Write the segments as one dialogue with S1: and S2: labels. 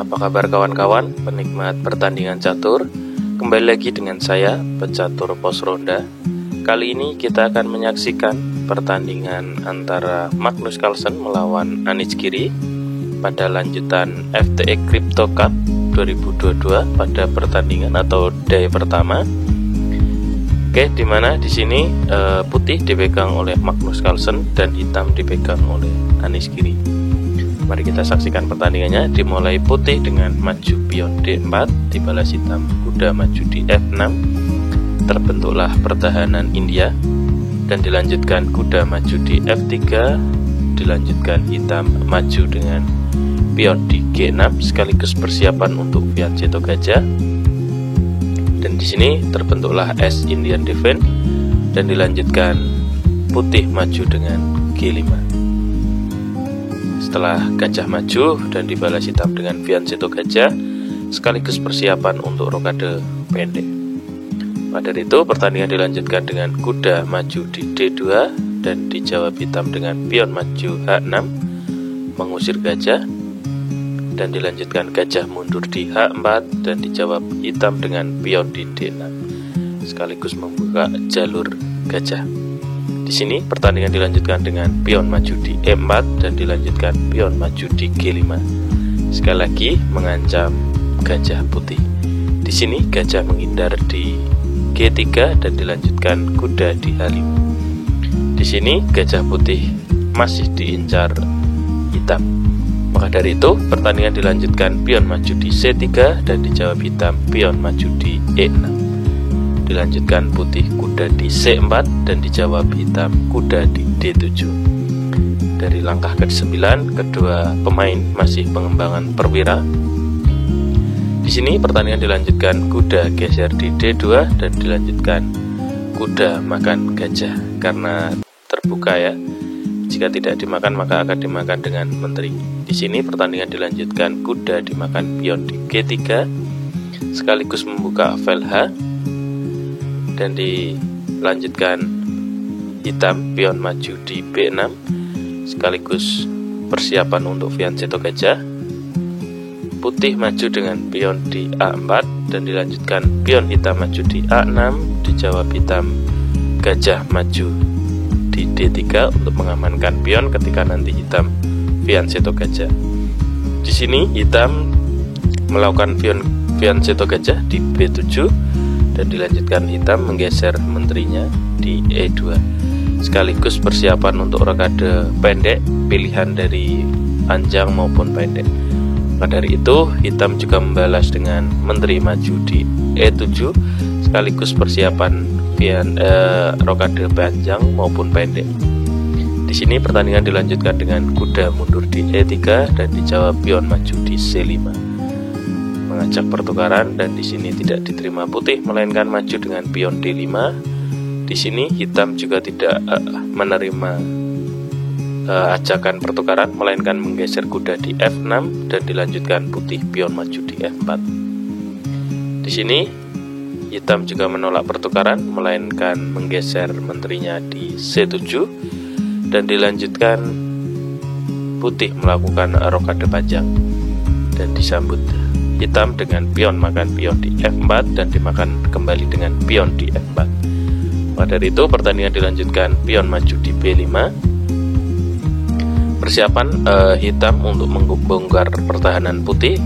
S1: Apa kabar kawan-kawan penikmat pertandingan catur? Kembali lagi dengan saya, pecatur pos ronda. Kali ini kita akan menyaksikan pertandingan antara Magnus Carlsen melawan Anish Giri pada lanjutan FTX Crypto Cup 2022 pada pertandingan atau day pertama. Oke, dimana di sini putih dipegang oleh Magnus Carlsen dan hitam dipegang oleh Anish Giri. Mari kita saksikan pertandingannya. Dimulai putih dengan maju pion D4, dibalas hitam kuda maju di F6. Terbentuklah pertahanan India dan dilanjutkan kuda maju di F3, dilanjutkan hitam maju dengan pion di G6 sekaligus persiapan untuk fianchetto gajah. Dan di sini terbentuklah S Indian Defense dan dilanjutkan putih maju dengan G5. Setelah gajah maju dan dibalas hitam dengan fianchetto gajah sekaligus persiapan untuk rokade pendek. Pada itu pertandingan dilanjutkan dengan kuda maju di D2 dan dijawab hitam dengan pion maju H6 mengusir gajah, dan dilanjutkan gajah mundur di H4 dan dijawab hitam dengan pion di D6 sekaligus membuka jalur gajah. Di sini pertandingan dilanjutkan dengan pion maju di E4 dan dilanjutkan pion maju di G5. Sekali lagi mengancam gajah putih. Di sini gajah menghindar di G3 dan dilanjutkan kuda di H5. Di sini gajah putih masih diincar hitam. Maka dari itu pertandingan dilanjutkan pion maju di C3 dan dijawab hitam pion maju di E6. Dilanjutkan putih kuda di C4 dan dijawab hitam kuda di D7. Dari langkah ke-9 kedua pemain masih pengembangan perwira. Di sini pertandingan dilanjutkan kuda geser di D2 dan dilanjutkan kuda makan gajah karena terbuka ya. Jika tidak dimakan maka akan dimakan dengan menteri. Di sini pertandingan dilanjutkan kuda dimakan pion di G3 sekaligus membuka file H dan dilanjutkan hitam pion maju di B6 sekaligus persiapan untuk fianchetto gajah. Putih maju dengan pion di A4 dan dilanjutkan pion hitam maju di A6, dijawab hitam gajah maju di D3 untuk mengamankan pion ketika nanti hitam fianchetto gajah. Di sini hitam melakukan fianchetto gajah di B7 dan dilanjutkan hitam menggeser menterinya di E2 sekaligus persiapan untuk rokade pendek pilihan dari panjang maupun pendek. Maka dari itu hitam juga membalas dengan menteri maju di E7 sekaligus persiapan rokade panjang maupun pendek. Di sini pertandingan dilanjutkan dengan kuda mundur di E3 dan dijawab pion maju di C5. Mengajak pertukaran dan di sini tidak diterima putih melainkan maju dengan pion D5. Di sini hitam juga tidak menerima ajakan pertukaran melainkan menggeser kuda di F6 dan dilanjutkan putih pion maju di F4. Di sini hitam juga menolak pertukaran melainkan menggeser menterinya di C7 dan dilanjutkan putih melakukan rokade panjang dan disambut hitam dengan pion makan pion di F4 dan dimakan kembali dengan pion di F4. Pada dari itu pertandingan dilanjutkan pion maju di B5. Persiapan hitam untuk membongkar pertahanan putih.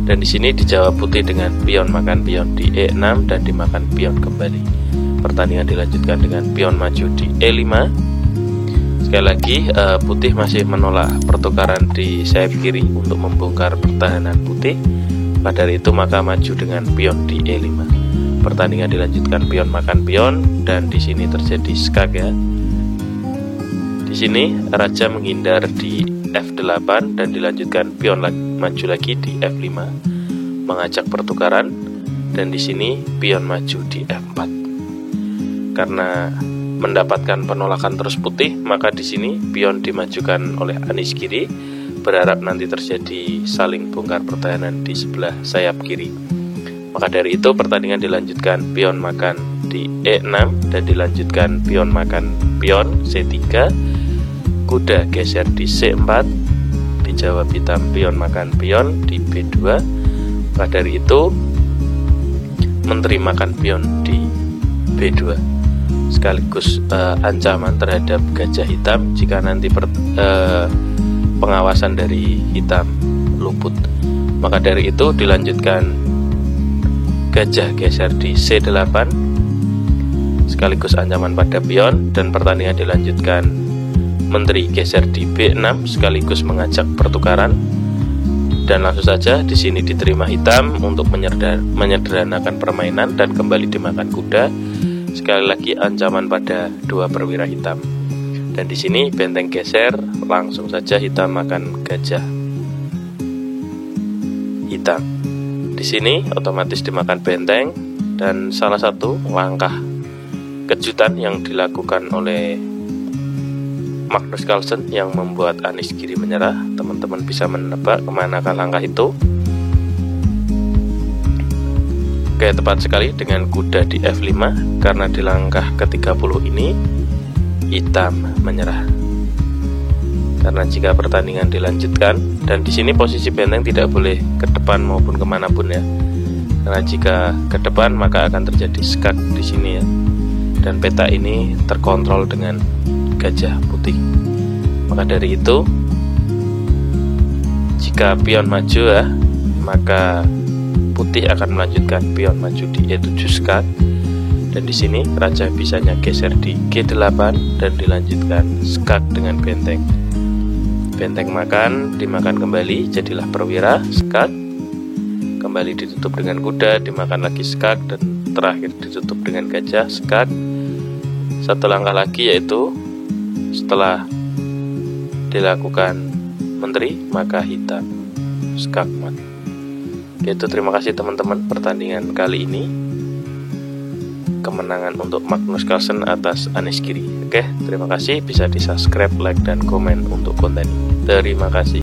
S1: Dan di sini dijawab putih dengan pion makan pion di E6 dan dimakan pion kembali. Pertandingan dilanjutkan dengan pion maju di E5. Sekali lagi putih masih menolak pertukaran di sayap kiri untuk membongkar pertahanan putih. Pada dari itu maka maju dengan pion di E5. Pertandingan dilanjutkan pion makan pion dan di sini terjadi skak ya. Di sini raja menghindar di F8 dan dilanjutkan pion maju lagi di F5 mengajak pertukaran dan di sini pion maju di F4. Karena mendapatkan penolakan terus putih maka di sini pion dimajukan oleh Anish Giri berharap nanti terjadi saling bongkar pertahanan di sebelah sayap kiri. Maka dari itu pertandingan dilanjutkan pion makan di E6 dan dilanjutkan pion makan pion C3, kuda geser di C4, dijawab hitam, pion makan pion di B2. Maka dari itu menteri makan pion di B2, sekaligus ancaman terhadap gajah hitam jika nanti pengawasan dari hitam luput. Maka dari itu dilanjutkan gajah geser di C8, sekaligus ancaman pada pion, dan pertandingan dilanjutkan menteri geser di B6 sekaligus mengajak pertukaran. Dan langsung saja di sini diterima hitam untuk menyederhanakan permainan dan kembali dimakan kuda. Sekali lagi ancaman pada 2 perwira hitam. Dan di sini benteng geser, langsung saja hitam makan gajah hitam. Di sini otomatis dimakan benteng, dan salah satu langkah kejutan yang dilakukan oleh Magnus Carlsen yang membuat Anish Giri menyerah. Teman-teman bisa menebak kemanakah langkah itu. Oke, tepat sekali dengan kuda di F5, karena di langkah ke-30 ini hitam menyerah. Karena jika pertandingan dilanjutkan, dan di sini posisi benteng tidak boleh ke depan maupun kemanapun ya. Karena jika ke depan maka akan terjadi skak di sini ya. Dan peta ini terkontrol dengan gajah putih. Maka dari itu, jika pion maju ya, maka putih akan melanjutkan pion maju di E7 skak. Dan di sini raja bisanya geser di G8 dan dilanjutkan skak dengan benteng. Benteng makan, dimakan kembali, jadilah perwira, skak. Kembali ditutup dengan kuda, dimakan lagi skak, dan terakhir ditutup dengan gajah, skak. Satu langkah lagi yaitu setelah dilakukan menteri, maka hitam, skak mat. Itu terima kasih teman-teman, pertandingan kali ini kemenangan untuk Magnus Carlsen atas Anish Giri. Oke, terima kasih, bisa di subscribe, like, dan komen untuk konten ini. Terima kasih.